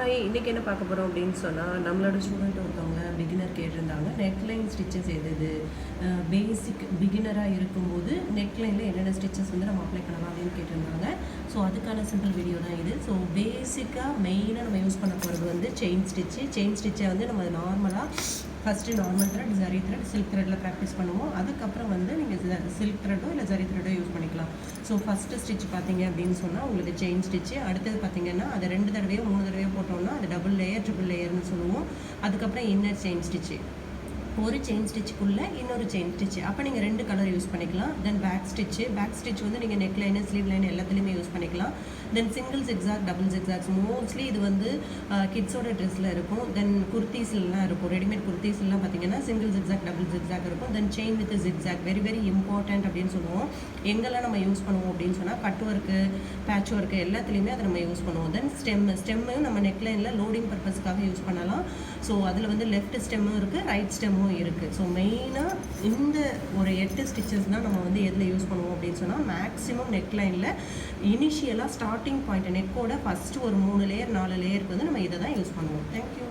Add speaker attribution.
Speaker 1: Hi, இன்றைக்கி என்ன பார்க்க போகிறோம் அப்படின்னு சொன்னால், நம்மளோட ஸ்டூடெண்ட் ஒருத்தவங்க பிகினர் கேட்டிருந்தாங்க. நெக்லைன் ஸ்டிச்சஸ் எது பேசிக் பிகினராக இருக்கும்போது நெக்லைனில் என்னென்ன ஸ்டிச்சஸ் வந்து நம்ம அப்ளை பண்ணலாம் அப்படின்னு கேட்டிருந்தாங்க. ஸோ அதுக்கான சிம்பிள் வீடியோ தான் இது. ஸோ பேசிக்காக மெயினாக நம்ம யூஸ் பண்ண போகிறது வந்து செயின் ஸ்டிச்சை வந்து நம்ம நார்மலாக first normal thread, zari thread, silk த்ரெட்டில் ப்ராக்டிஸ் பண்ணுவோம். அதுக்கப்புறம் வந்து நீங்கள் சில்க் த்ரெட்டோ இல்லை ஜரி த்ரெட்டோ யூஸ் பண்ணிக்கலாம். ஸோ ஃபஸ்ட்டு ஸ்டிச் பார்த்தீங்க அப்படின்னு சொன்னால் உங்களுக்கு செயின் ஸ்டிச்சு. அடுத்தது பார்த்தீங்கன்னா அதை 2 தடவையோ 3 தடவையோ போட்டோம்னா அது டபுள் லேயர், ட்ரிபிள் லேயர்னு சொல்லுவோம். அதுக்கப்புறம் இன்னர் செயின் ஸ்டிச்சு, ஒரு செயின் ஸ்டிச்சுக்குள்ளே இன்னொரு செயின் ஸ்டிச்சு. அப்போ நீங்கள் 2 கலர் யூஸ் பண்ணிக்கலாம். தென் பேக் ஸ்டிச் வந்து நீங்கள் நெக் லைனு, ஸ்லீவ் லைன் எல்லாத்துலேயுமே யூஸ் பண்ணிக்கலாம். Then single zigzag, double zigzags mostly இது வந்து கிட்ஸோட ட்ரெஸ்ஸில் இருக்கும். தென் குர்த்திஸ்லாம் இருக்கும், ரெடிமேட் குர்த்திஸ்லாம் பார்த்தீங்கன்னா சிங்கிள் ஜிக்ஸாக், டபுள் ஜிக்ஸாக் இருக்கும். Then chain with zigzag very very important அப்படின்னு சொல்லுவோம். எங்கெல்லாம் நம்ம யூஸ் பண்ணுவோம் அப்படின்னு சொன்னால் கட் ஒர்க்கு, பேட்ச் ஒர்க்கு எல்லாத்துலேயுமே அதை நம்ம யூஸ் பண்ணுவோம். தென் ஸ்டெம்மையும் நம்ம நெக் லைனில் லோடிங் பர்பஸ்க்காக யூஸ் பண்ணலாம். ஸோ அதில் வந்து லெஃப்ட் ஸ்டெம்மும் இருக்குது, ரைட் ஸ்டெம்மும் இருக்குது. ஸோ மெயினாக இந்த ஒரு 8 ஸ்டிச்சஸ் தான் நம்ம வந்து எதில் யூஸ் பண்ணுவோம் அப்படின்னு சொன்னால் மேக்ஸிமம் நெக் லைனில் இனிஷியலாக ஸ்டார்டிங் பாயிண்ட் நெக்கோட ஃபஸ்ட்டு ஒரு 3 லேயர் 4 லேயருக்கு வந்து நம்ம இதை தான் யூஸ் பண்ணுவோம். தேங்க்யூ.